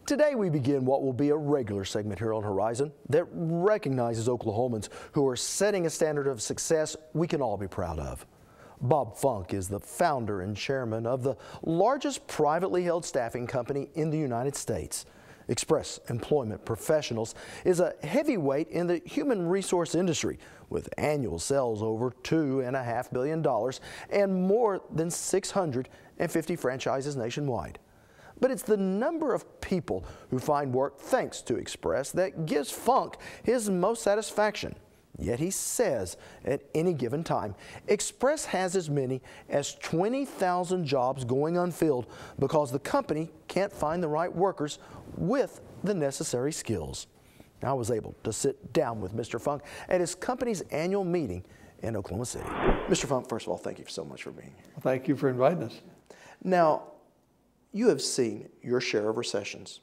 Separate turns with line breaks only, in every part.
Today we begin what will be a regular segment here on Horizon that recognizes Oklahomans who are setting a standard of success we can all be proud of. Bob Funk is the founder and chairman of the largest privately held staffing company in the United States. Express Employment Professionals is a heavyweight in the human resource industry with annual sales over $2.5 billion and more than 650 franchises nationwide. But it's the number of people who find work thanks to Express that gives Funk his most satisfaction. Yet he says at any given time, Express has as many as 20,000 jobs going unfilled because the company can't find the right workers with the necessary skills. I was able to sit down with Mr. Funk at his company's annual meeting in Oklahoma City. Mr. Funk, first of all, thank you so much for being here.
Well, thank you for inviting us.
Now, you have seen your share of recessions.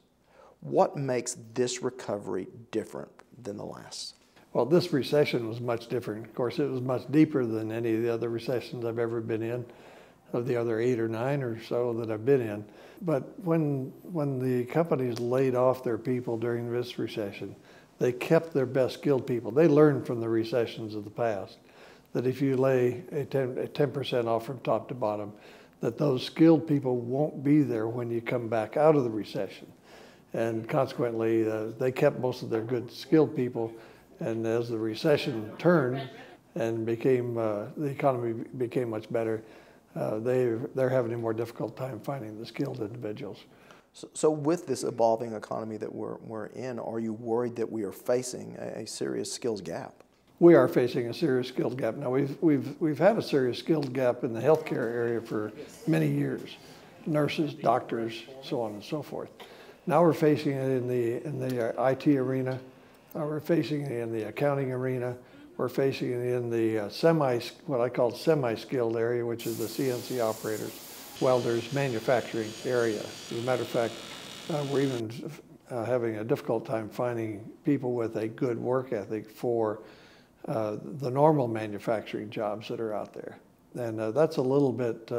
What makes this recovery different than the last?
Well, this recession was much different. Of course, it was much deeper than any of the other recessions I've ever been in, of the other 8 or 9 or so that I've been in. But when the companies laid off their people during this recession, they kept their best skilled people. They learned from the recessions of the past that if you lay a 10% off from top to bottom, that those skilled people won't be there when you come back out of the recession. And consequently, they kept most of their good skilled people. And as the recession turned and the economy became much better, they're having a more difficult time finding the skilled individuals.
So with this evolving economy that we're in, are you worried that we are facing a serious skills gap?
We are facing a serious skills gap. Now, we've had a serious skills gap in the healthcare area for many years. Nurses, doctors, so on and so forth. Now we're facing it in the IT arena. We're facing it in the accounting arena. We're facing it in the what I call semi-skilled area, which is the CNC operators, welders, manufacturing area. As a matter of fact, we're even having a difficult time finding people with a good work ethic for the normal manufacturing jobs that are out there. And that's a little bit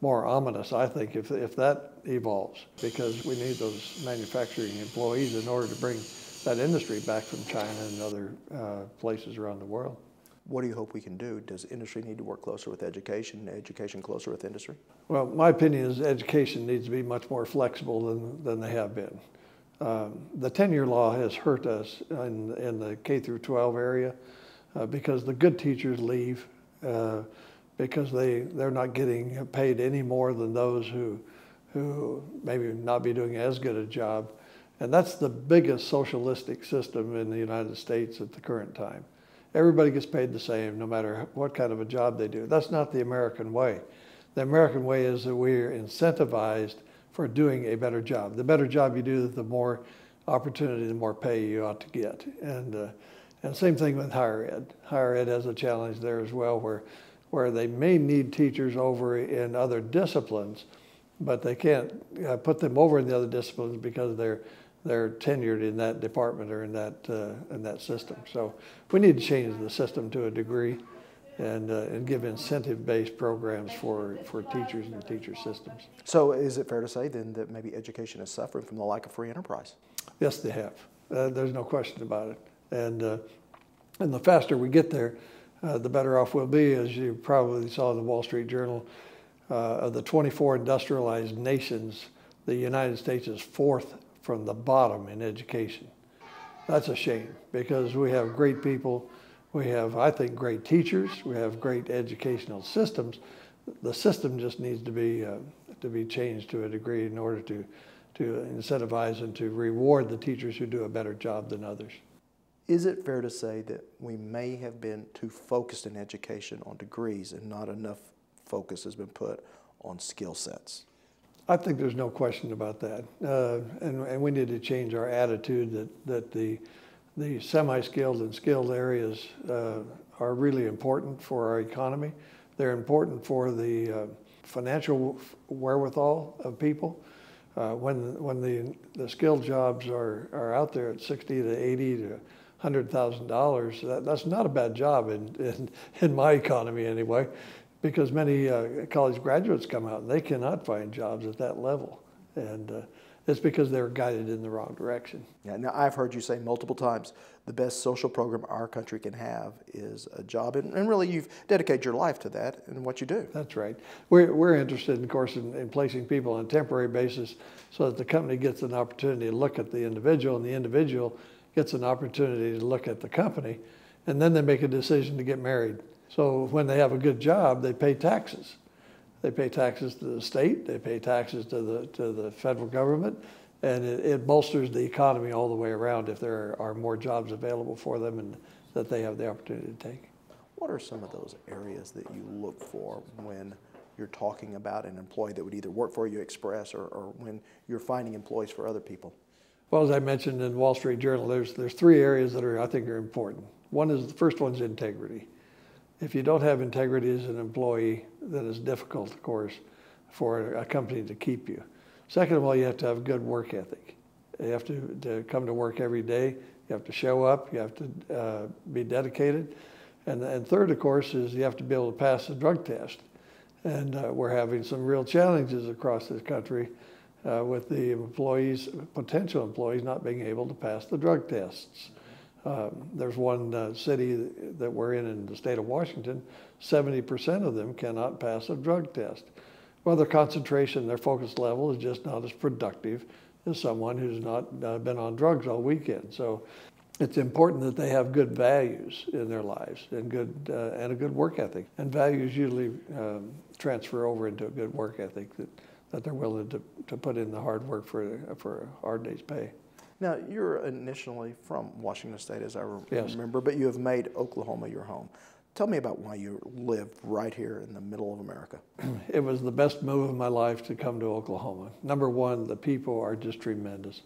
more ominous, I think, if that evolves, because we need those manufacturing employees in order to bring that industry back from China and other places around the world.
What do you hope we can do? Does industry need to work closer with education, education closer with industry?
Well, my opinion is education needs to be much more flexible than they have been. The tenure law has hurt us in the K through 12 area because the good teachers leave because they're not getting paid any more than those who maybe not be doing as good a job. And that's the biggest socialistic system in the United States at the current time. Everybody gets paid the same no matter what kind of a job they do. That's not the American way. The American way is that we're incentivized for doing a better job. The better job you do, the more opportunity, the more pay you ought to get. And same thing with higher ed. Higher ed has a challenge there as well where they may need teachers over in other disciplines, but they can't put them over in the other disciplines because they're tenured in that department or in that system. So we need to change the system to a degree and give incentive-based programs for teachers and teacher systems.
So is it fair to say then that maybe education is suffering from the lack of free enterprise?
Yes, they have. There's no question about it. And the faster we get there, the better off we'll be. As you probably saw in the Wall Street Journal, of the 24 industrialized nations, the United States is 4th from the bottom in education. That's a shame because we have great people. We have, I think, great teachers. We have great educational systems. The system just needs to be changed to a degree in order to incentivize and to reward the teachers who do a better job than others.
Is it fair to say that we may have been too focused in education on degrees and not enough focus has been put on skill sets?
I think there's no question about that. And we need to change our attitude that the semi-skilled and skilled areas are really important for our economy. They're important for the financial wherewithal of people. When the skilled jobs are out there at $60 to $80 to $100,000, that's not a bad job in my economy anyway, because many college graduates come out and they cannot find jobs at that level. And it's because they were guided in the wrong direction.
Yeah, now I've heard you say multiple times the best social program our country can have is a job, and really you've dedicated your life to that and what you do.
That's right. We're interested, of course, in placing people on a temporary basis so that the company gets an opportunity to look at the individual, and the individual gets an opportunity to look at the company, and then they make a decision to get married. So when they have a good job, they pay taxes. They pay taxes to the state, they pay taxes to the federal government, and it bolsters the economy all the way around if there are more jobs available for them and that they have the opportunity to take.
What are some of those areas that you look for when you're talking about an employee that would either work for you, Express, or when you're finding employees for other people?
Well, as I mentioned in Wall Street Journal, there's three areas that I think are important. The first one is integrity. If you don't have integrity as an employee, then it's difficult, of course, for a company to keep you. Second of all, you have to have a good work ethic. You have to come to work every day. You have to show up. You have to be dedicated. And third, of course, is you have to be able to pass the drug test. And we're having some real challenges across this country with the employees, potential employees, not being able to pass the drug tests. There's one city that we're in the state of Washington, 70% of them cannot pass a drug test. Well, their concentration, their focus level is just not as productive as someone who's not been on drugs all weekend. So it's important that they have good values in their lives and a good work ethic. And values usually transfer over into a good work ethic that they're willing to put in the hard work for a hard day's pay.
Now, you're initially from Washington State, as I
Yes.
remember, but you have made Oklahoma your home. Tell me about why you lived right here in the middle of America.
It was the best move of my life to come to Oklahoma. Number one, the people are just tremendous.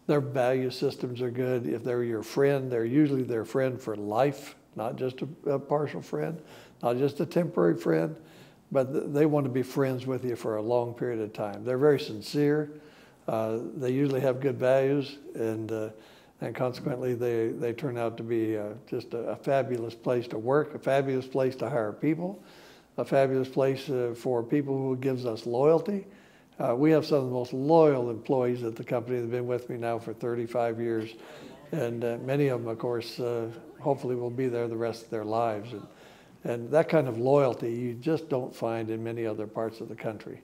Their value systems are good. If they're your friend, they're usually their friend for life, not just a partial friend, not just a temporary friend, but they want to be friends with you for a long period of time. They're very sincere. They usually have good values, and consequently they turn out to be just a fabulous place to work, a fabulous place to hire people, a fabulous place for people who gives us loyalty. We have some of the most loyal employees at the company that have been with me now for 35 years, and many of them, of course, hopefully will be there the rest of their lives. And that kind of loyalty you just don't find in many other parts of the country.